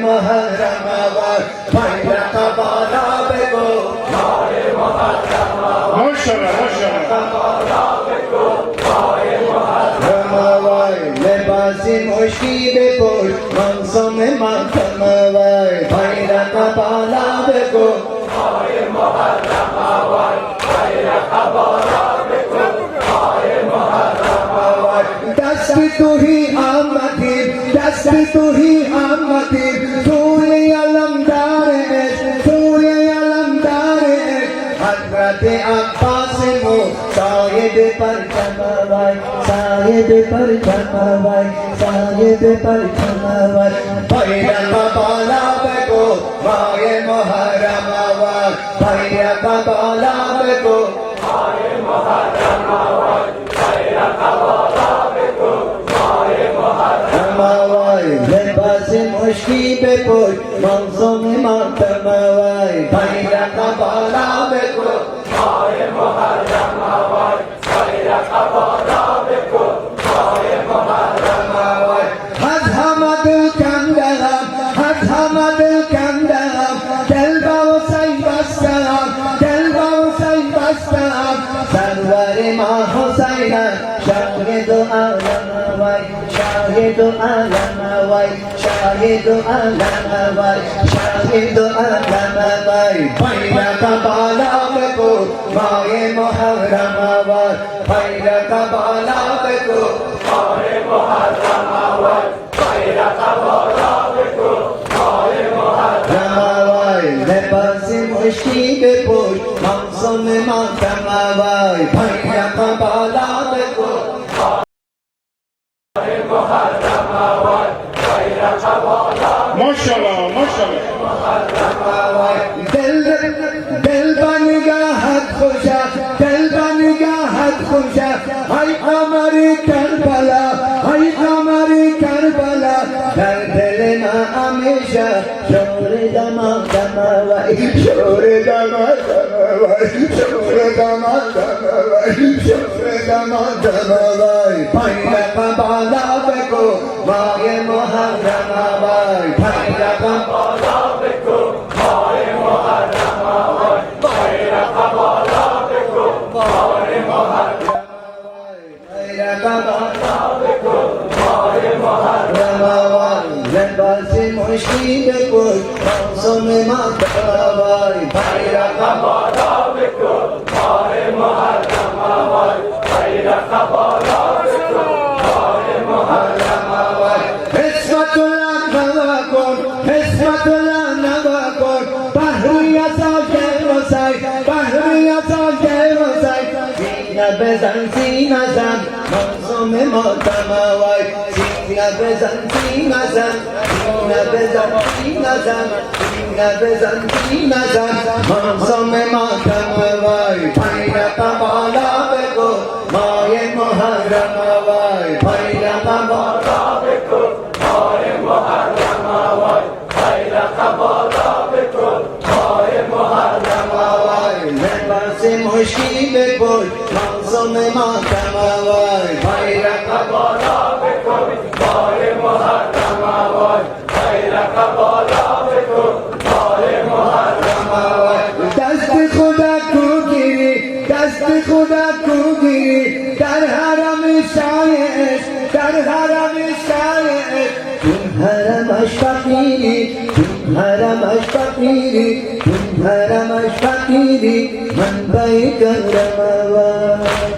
محرم آباد بھائی قبالا بگو ماہ محرم آباد قبالا بگو ماہ محرم آباد لباسی مشکی بپوش منظم ماتم آباد بھائی قبالا بگو ماہ محرم آباد بھائی قبالا بگو ماہ محرم آباد دست تو ہی آمدی دست تو ہی آمدی پھول علمدار پھول علمدار حضرت عباس مو صاحب پرچم وای صاحب پرچم وای صاحب پرچم وای بھائی قبالا بگو ماہ محرم آباد بھائی قبالا بگو ماہ محرم آباد بھائی قبالا بگو ماہ محرم آباد لباس مشکی بپوش منظم ماتم وای بھائی قبالا بگو ماہ محرم آباد بھائی قبالا بگو ماہ محرم آباد حضمد کندلم حضمد کندلم دل با حسین بستم دل با حسین بستم سرور ما حسین شاهد عالم وای شاهد عالم وای شاهد عالم وای شاهد عالم وای بھائی قبالا بگو ماہ محرم آباد بھائی قبالا بگو ماہ محرم آباد بھائی قبالا بگو ماہ محرم آباد لباس مشکی بپوش منظم ماتم وای بھائی قبالا بگو محرم آباد بھائی قبالا ماشاءاللہ ماشاءاللہ دل دل بن گیا حد خوشا دل بن گیا حد خوشا ہائی ہماری کربلا ہائی ہماری کربلا در دل نہ ہمیشہ شور دما دماوائی شور دما دماوائی شور دما دماوائی شور دما دماوائی بھائی قبالا بگو ماہ محرم آباد بھائی قبالا بگو ماہ محرم آباد بھائی قبالا بگو ماہ محرم بھائی قبالا بگو ماہ محرم آباد لباس مشکی بپوش منظم ماتم وای بھائی قبالا بگو ماہ محرم آباد بھائی قبالا بگو ماہ محرم آباد عصمت اللہ نوا کن عصمت اللہ نوا کن بحری ازا شیر وسائی بحری ازا شیر وسائی سینہ بزن سینہ زن منظم ماتم وای سینہ بزن سینہ زن سینہ بزن سینہ زن سینہ بزن سینہ زن منظم ماتم وای بھائی قبالا بگو ماہ محرم وای بھائی قبالا بگو ماہ محرم وای بھائی قبالا بگو ماہ محرم وای لباس مشکی بپوش منظم ماتم وای بھائی قبالا بگو ماہ محرم وای بھائی قبالا بگو ماہ محرم وای دست خدا کو گیری دست خدا کو گیری در حرم شایش در حرم شایش تم حرمش فقیری تم حرمش فقیری تم حرمش فقیری من بی کرم وای